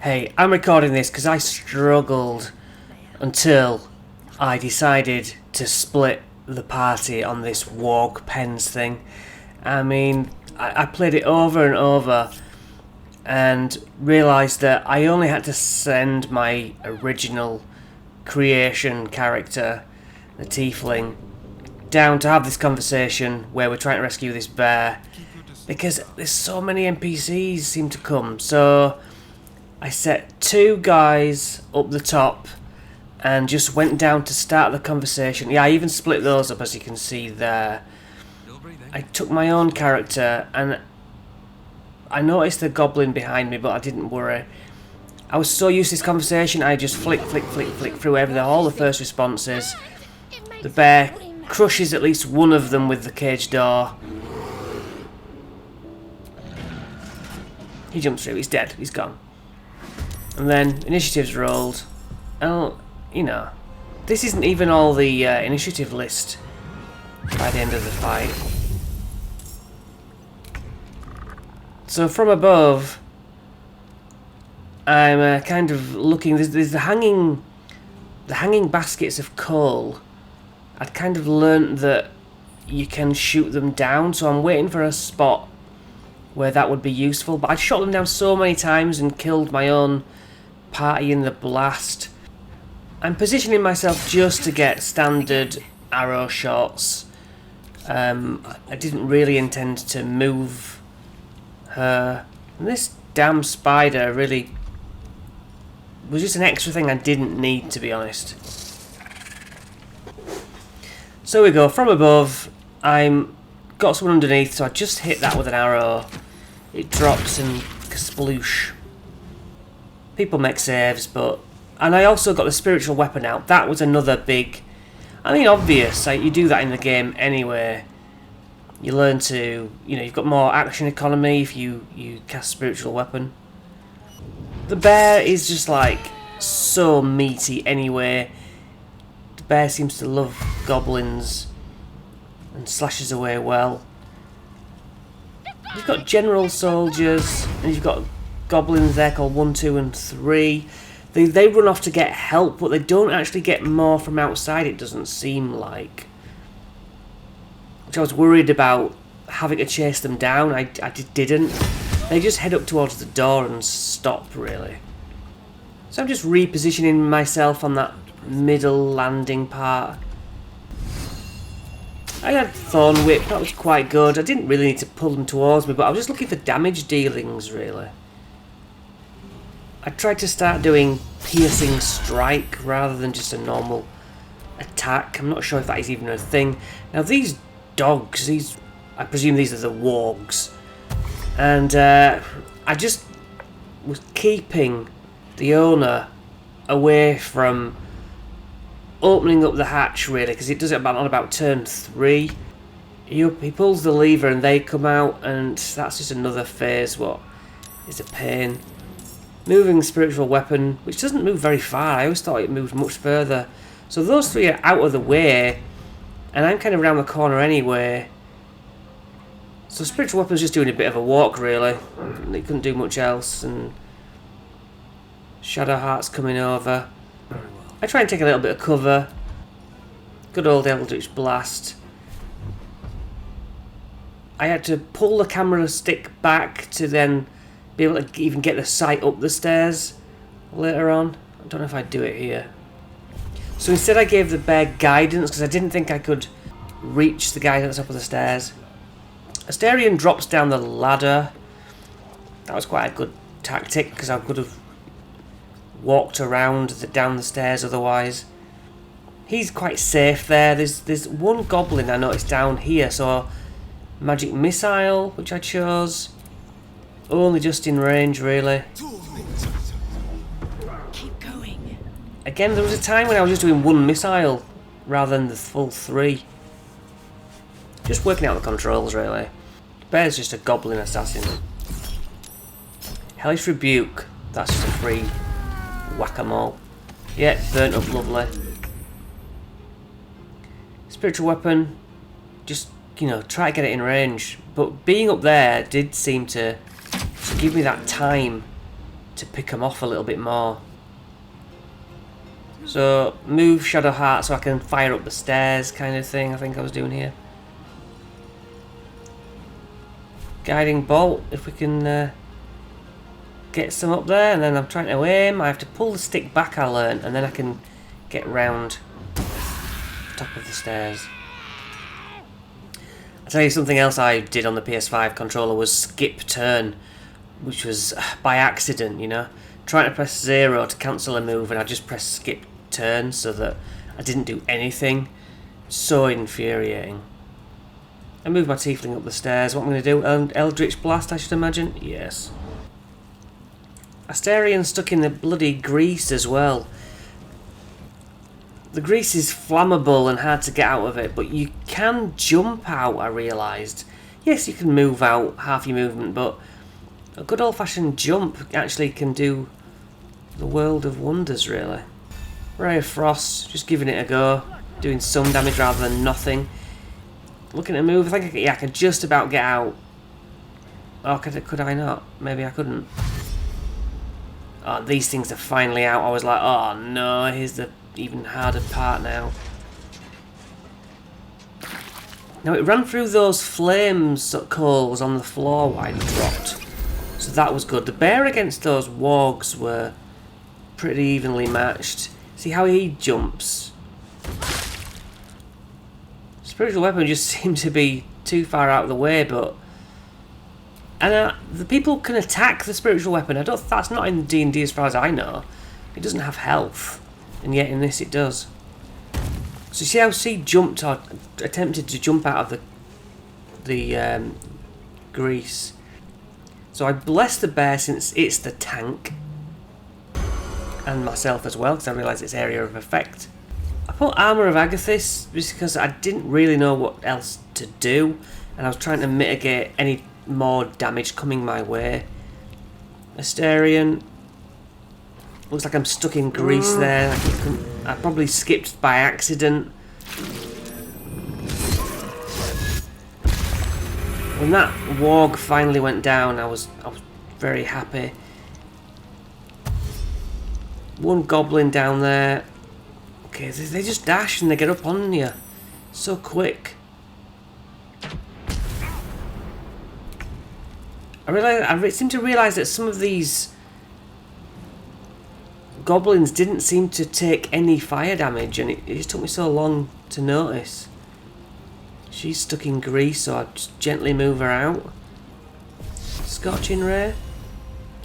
Hey, I'm recording this because I struggled until I decided to split the party on this Worg Pens thing. I mean, I played it over and over and realised that I only had to send my original creation character, the tiefling, down to have this conversation where we're trying to rescue this bear, because there's so many NPCs seem to come. So I set two guys up the top and just went down to start the conversation. Yeah, I even split those up, as you can see there. I took my own character and I noticed the goblin behind me, but I didn't worry. I was so used to this conversation, I just flick through all the first responses. The bear crushes at least one of them with the cage door. He jumps through, he's dead, he's gone. And then initiative's rolled. Oh, you know, this isn't even all the initiative list by the end of the fight. So from above, I'm kind of looking. There's the hanging baskets of coal. I'd kind of learnt that you can shoot them down, so I'm waiting for a spot where that would be useful. But I shot them down so many times and killed my own party in the blast. I'm positioning myself just to get standard arrow shots. I didn't really intend to move her. And this damn spider really was just an extra thing I didn't need, to be honest. So we go, from above, I'm got someone underneath, so I just hit that with an arrow. It drops and kasploosh. People make saves, but... And I also got the spiritual weapon out. That was another big... I mean, obvious. Like, you do that in the game anyway. You learn to... You know, you've got more action economy if you cast spiritual weapon. The bear is just, like, so meaty anyway. The bear seems to love goblins and slashes away well. You've got general soldiers, and you've got goblins there called 1, 2 and 3. They run off to get help, but they don't actually get more from outside, it doesn't seem like. Which I was worried about having to chase them down. I didn't. They just head up towards the door and stop, really. So I'm just repositioning myself on that middle landing part. I had thorn whip, that was quite good. I didn't really need to pull them towards me, but I was just looking for damage dealings, really. I tried to start doing piercing strike rather than just a normal attack. I'm not sure if that is even a thing. Now these dogs, I presume these are the wargs, and I just was keeping the owner away from opening up the hatch, really, because it does it on about turn 3. He pulls the lever and they come out, and that's just another phase. What is a pain. Moving spiritual weapon, which doesn't move very far. I always thought it moved much further. So those three are out of the way, and I'm kind of around the corner anyway. So spiritual weapon's just doing a bit of a walk, really. It couldn't do much else, and Shadowheart's coming over. I try and take a little bit of cover. Good old Eldritch Blast. I had to pull the camera stick back to then be able to even get the sight up the stairs later on. I don't know if I'd do it here. So instead I gave the bear guidance because I didn't think I could reach the guy at the top of the stairs. Astarion drops down the ladder. That was quite a good tactic because I could have walked around down the stairs otherwise. He's quite safe there. There's one goblin I noticed down here, so magic missile, which I chose. Only just in range, really. Keep going. Again, there was a time when I was just doing one missile rather than the full 3. Just working out the controls, really. Bear's just a goblin assassin. Hellish Rebuke. That's just a free whack-a-mole. Yeah, burnt up lovely. Spiritual weapon. Just, you know, try to get it in range. But being up there did seem to give me that time to pick them off a little bit more. So move Shadow Heart so I can fire up the stairs kind of thing, I think I was doing here. Guiding Bolt, if we can get some up there, and then I'm trying to aim. I have to pull the stick back, I learned, and then I can get round the top of the stairs. I'll tell you something else I did on the PS5 controller was skip turn, which was by accident, you know. Trying to press 0 to cancel a move, and I just pressed skip turn so that I didn't do anything. So infuriating. I move my tiefling up the stairs. What I'm going to do? Eldritch Blast, I should imagine? Yes. Asterion stuck in the bloody grease as well. The grease is flammable and hard to get out of it, but you can jump out, I realised. Yes, you can move out half your movement, but a good old-fashioned jump actually can do the world of wonders, really. Ray of Frost, just giving it a go, doing some damage rather than nothing. Looking to move, I think I could just about get out. Oh, could I not? Maybe I couldn't. Oh, these things are finally out. I was like, oh no, here's the even harder part now. Now it ran through those flames that Cole was on the floor while it dropped. So that was good. The bear against those wargs were pretty evenly matched. See how he jumps? Spiritual weapon just seemed to be too far out of the way, but... And the people can attack the spiritual weapon. That's not in D&D as far as I know. It doesn't have health, and yet in this it does. So see how C jumped or attempted to jump out of the grease. So I bless the bear since it's the tank, and myself as well because I realise its area of effect. I put Armour of Agathis just because I didn't really know what else to do, and I was trying to mitigate any more damage coming my way. Asterion. Looks like I'm stuck in grease there. I probably skipped by accident. When that warg finally went down, I was very happy. One goblin down there. Okay, they just dash and they get up on you so quick. I seem to realise that some of these goblins didn't seem to take any fire damage, and it just took me so long to notice. She's stuck in grease, so I just gently move her out. Scorching Ray.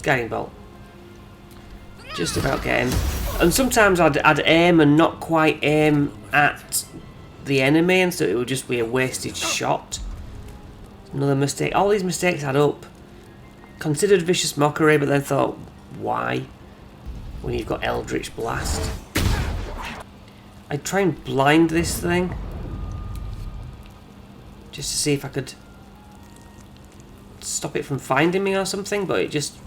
Guiding Bolt. Just about getting. And sometimes I'd aim and not quite aim at the enemy, and so it would just be a wasted shot. Another mistake. All these mistakes add up. Considered Vicious Mockery, but then thought, why? When you've got Eldritch Blast. I'd try and blind this thing. Just to see if I could stop it from finding me or something, but it just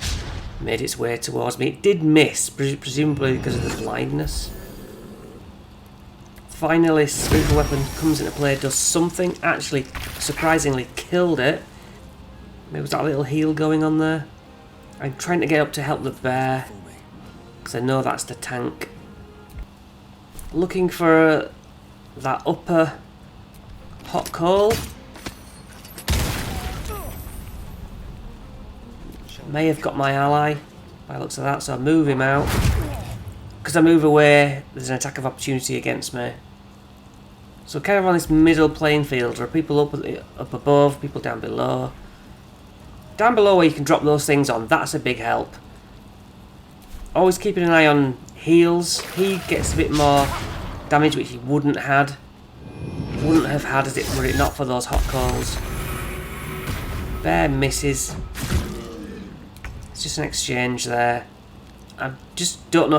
made its way towards me. It did miss, presumably because of the blindness. Finally, Spiritual Weapon comes into play, does something, actually surprisingly killed it. Maybe was that a little heal going on there? I'm trying to get up to help the bear, because I know that's the tank. Looking for that upper hot coal. May have got my ally by the looks of that, so I move him out. Because I move away, there's an attack of opportunity against me. So kind of on this middle playing field, where people up above, people down below. Down below where you can drop those things on, that's a big help. Always keeping an eye on heals. He gets a bit more damage which he wouldn't have had were it not for those hot coals. Bear misses. It's just an exchange there. I just don't know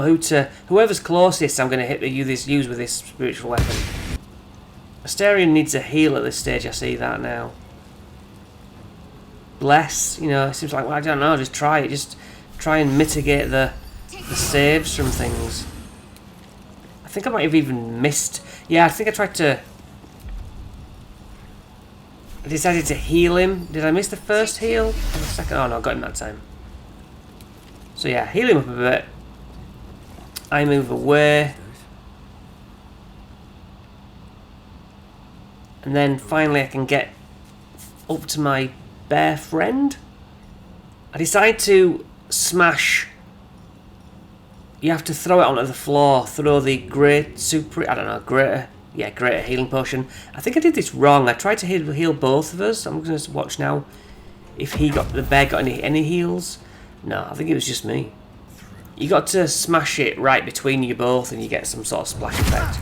whoever's closest I'm going to use with this spiritual weapon. Asterion needs a heal at this stage, I see that now. Bless, you know, it seems like, well, I don't know, just try it. Just try and mitigate the saves from things. I think I might have even missed. Yeah, I think I tried to... I decided to heal him. Did I miss the first heal? Or the second? Oh no, I got him that time. So yeah, heal him up a bit. I move away. And then finally I can get up to my bear friend. I decide to smash. You have to throw it onto the floor. Throw the greater healing potion. I think I did this wrong. I tried to heal both of us. I'm going to watch now if the bear got any heals. No, I think it was just me. You got to smash it right between you both and you get some sort of splash effect.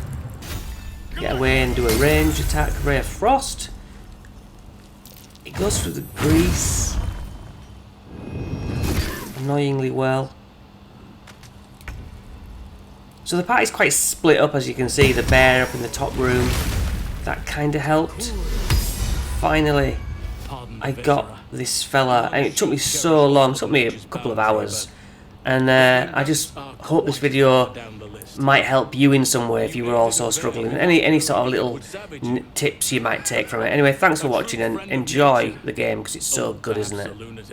Get away and do a range attack. Ray of Frost. It goes through the grease annoyingly well. So the party's quite split up, as you can see. The bear up in the top room. That kind of helped. Finally, I got this fella. And it took me so long. It took me a couple of hours. And I just hope this video might help you in some way if you were also struggling. Any sort of little tips you might take from it. Anyway, thanks for watching and enjoy the game because it's so good, isn't it?